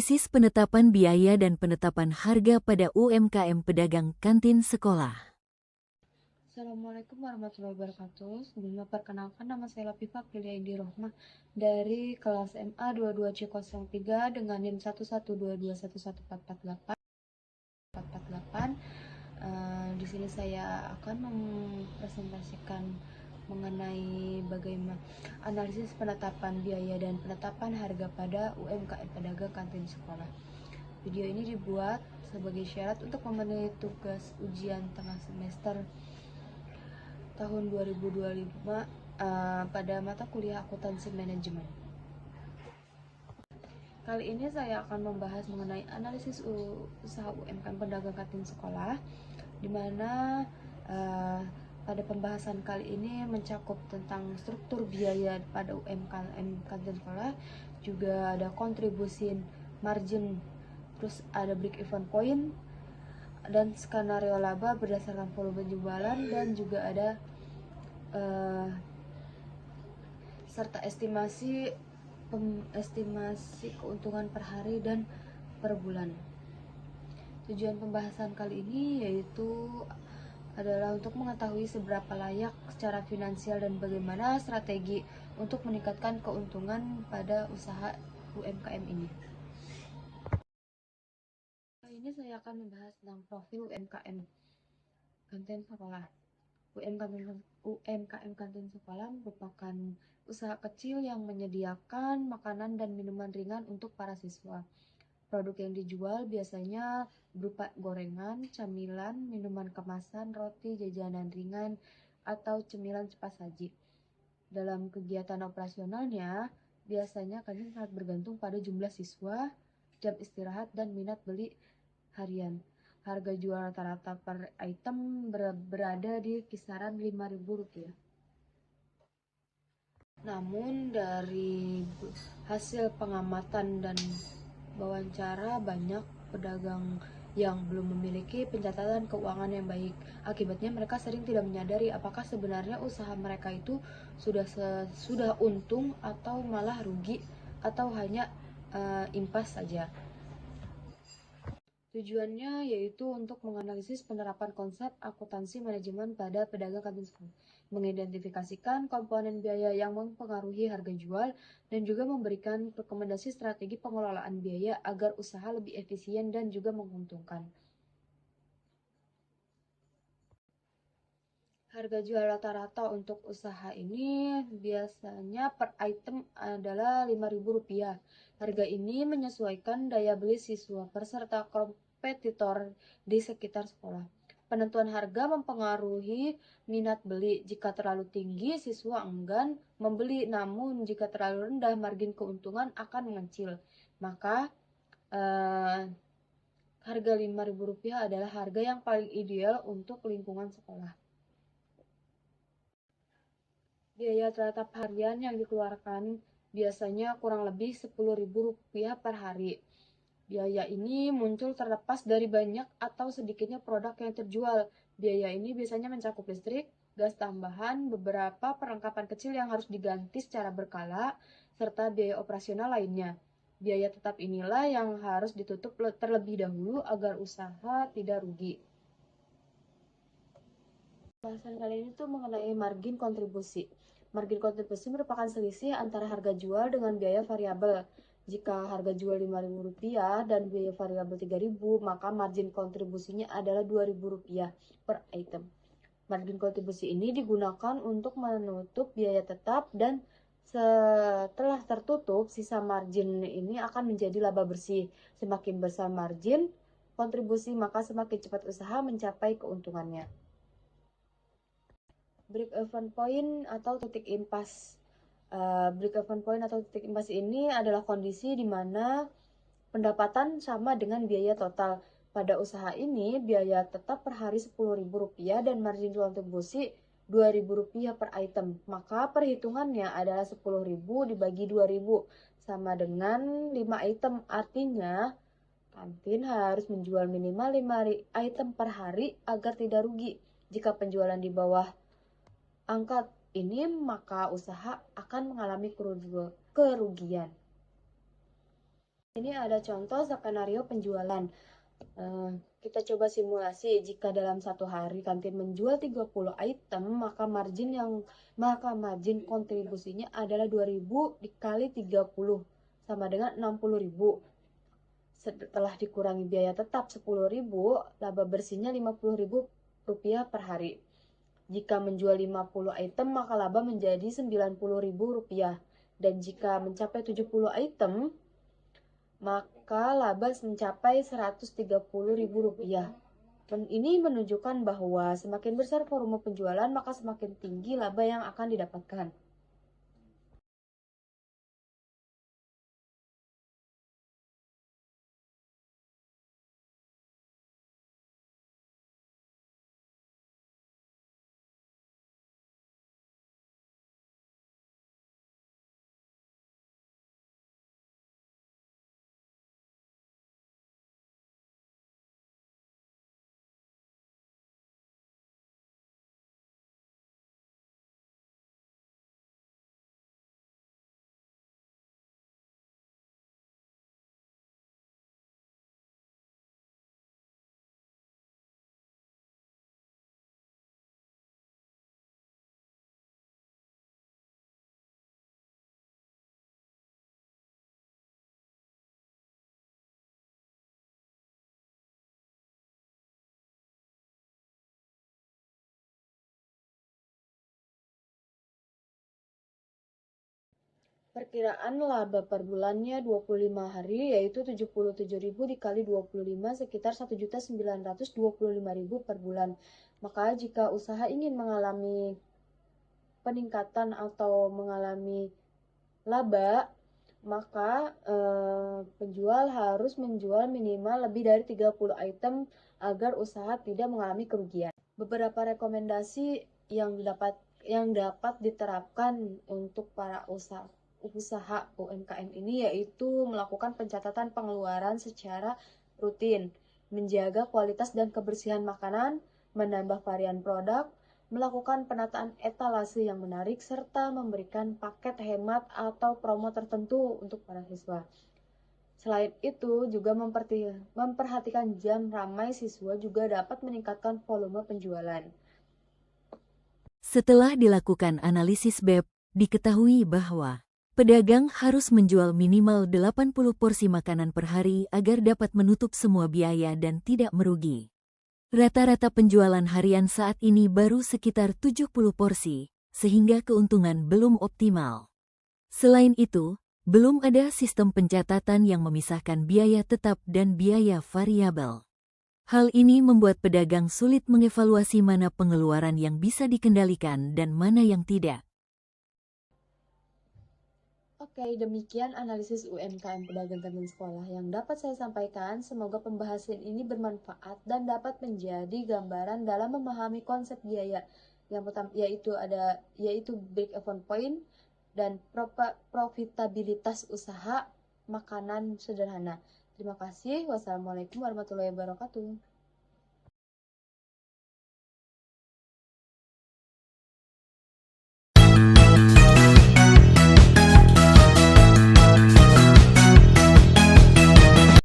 Analisis penetapan biaya dan penetapan harga pada UMKM pedagang kantin sekolah. Assalamualaikum warahmatullahi wabarakatuh. Sebelumnya perkenalkan, nama saya Latifah Prilia Indi Rohmah dari kelas MA 22C03 dengan NIM 112211448. Di sini saya akan mempresentasikan mengenai bagaimana analisis penetapan biaya dan penetapan harga pada UMKM pedagang kantin sekolah. Video ini dibuat sebagai syarat untuk memenuhi tugas ujian tengah semester tahun 2025 pada mata kuliah akuntansi manajemen. Kali ini saya akan membahas mengenai analisis usaha UMKM pedagang kantin sekolah, di mana pada pembahasan kali ini mencakup tentang struktur biaya pada UMKM kantin sekolah, juga ada kontribusi margin, terus ada break even point, dan skenario laba berdasarkan volume jualan, dan juga ada serta estimasi keuntungan per hari dan per bulan. Tujuan pembahasan kali ini yaitu adalah untuk mengetahui seberapa layak secara finansial dan bagaimana strategi untuk meningkatkan keuntungan pada usaha UMKM ini. Kali ini saya akan membahas tentang profil UMKM kantin sekolah. UMKM kantin sekolah merupakan usaha kecil yang menyediakan makanan dan minuman ringan untuk para siswa. Produk yang dijual biasanya berupa gorengan, camilan, minuman kemasan, roti, jajanan ringan, atau cemilan cepat saji. Dalam kegiatan operasionalnya, biasanya kantin sangat bergantung pada jumlah siswa, jam istirahat, dan minat beli harian. Harga jual rata-rata per item berada di kisaran Rp5.000. Namun dari hasil pengamatan dan wawancara, banyak pedagang yang belum memiliki pencatatan keuangan yang baik. Akibatnya mereka sering tidak menyadari apakah sebenarnya usaha mereka itu sudah untung atau malah rugi, atau hanya impas saja. Tujuannya yaitu untuk menganalisis penerapan konsep akuntansi manajemen pada pedagang kantin sekolah, mengidentifikasikan komponen biaya yang mempengaruhi harga jual, dan juga memberikan rekomendasi strategi pengelolaan biaya agar usaha lebih efisien dan juga menguntungkan. Harga jual rata-rata untuk usaha ini biasanya per item adalah Rp5.000. Harga ini menyesuaikan daya beli siswa peserta kompetitor di sekitar sekolah. Penentuan harga mempengaruhi minat beli. Jika terlalu tinggi, siswa enggan membeli, namun jika terlalu rendah, margin keuntungan akan mengecil. Maka harga Rp5.000 adalah harga yang paling ideal untuk lingkungan sekolah. Biaya tetap harian yang dikeluarkan biasanya kurang lebih Rp10.000 per hari. Biaya ini muncul terlepas dari banyak atau sedikitnya produk yang terjual. Biaya ini biasanya mencakup listrik, gas tambahan, beberapa perlengkapan kecil yang harus diganti secara berkala, serta biaya operasional lainnya. Biaya tetap inilah yang harus ditutup terlebih dahulu agar usaha tidak rugi. Bahasan kali ini tuh mengenai margin kontribusi. Margin kontribusi merupakan selisih antara harga jual dengan biaya variabel. Jika harga jual Rp5.000 dan biaya variabel Rp3.000, maka margin kontribusinya adalah Rp2.000 per item. Margin kontribusi ini digunakan untuk menutup biaya tetap, dan setelah tertutup, sisa margin ini akan menjadi laba bersih. Semakin besar margin kontribusi, maka semakin cepat usaha mencapai keuntungannya. Break even point atau titik impas. Break even point atau titik impas ini adalah kondisi di mana pendapatan sama dengan biaya total. Pada usaha ini, biaya tetap per hari Rp10.000 dan margin kontribusi Rp2.000 per item. Maka perhitungannya adalah Rp10.000 dibagi Rp2.000 sama dengan 5 item. Artinya, kantin harus menjual minimal 5 item per hari agar tidak rugi. Jika penjualan di bawah angka ini, maka usaha akan mengalami kerugian. Ini ada contoh skenario penjualan. Kita coba simulasi, jika dalam satu hari kantin menjual 30 item, maka margin kontribusinya adalah 2.000 dikali 30 sama dengan 60.000. Setelah dikurangi biaya tetap 10.000, laba bersihnya 50.000 rupiah per hari. Jika menjual 50 item, maka laba menjadi 90.000 rupiah. Dan jika mencapai 70 item, maka laba mencapai 130.000 rupiah. Ini menunjukkan bahwa semakin besar volume penjualan, maka semakin tinggi laba yang akan didapatkan. Perkiraan laba per bulannya 25 hari yaitu 77.000 dikali 25 sekitar 1.925.000 per bulan. Maka jika usaha ingin mengalami peningkatan atau mengalami laba, maka penjual harus menjual minimal lebih dari 30 item agar usaha tidak mengalami kerugian. Beberapa rekomendasi yang dapat diterapkan untuk para usaha UMKM ini yaitu melakukan pencatatan pengeluaran secara rutin, menjaga kualitas dan kebersihan makanan, menambah varian produk, melakukan penataan etalase yang menarik, serta memberikan paket hemat atau promo tertentu untuk para siswa. Selain itu, juga memperhatikan jam ramai siswa juga dapat meningkatkan volume penjualan. Setelah dilakukan analisis BEP, diketahui bahwa pedagang harus menjual minimal 80 porsi makanan per hari agar dapat menutup semua biaya dan tidak merugi. Rata-rata penjualan harian saat ini baru sekitar 70 porsi, sehingga keuntungan belum optimal. Selain itu, belum ada sistem pencatatan yang memisahkan biaya tetap dan biaya variabel. Hal ini membuat pedagang sulit mengevaluasi mana pengeluaran yang bisa dikendalikan dan mana yang tidak. Oke, demikian analisis UMKM pedagang kantin sekolah yang dapat saya sampaikan. Semoga pembahasan ini bermanfaat dan dapat menjadi gambaran dalam memahami konsep biaya yang pertama yaitu break-even point dan profitabilitas usaha makanan sederhana. Terima kasih. Wassalamualaikum warahmatullahi wabarakatuh.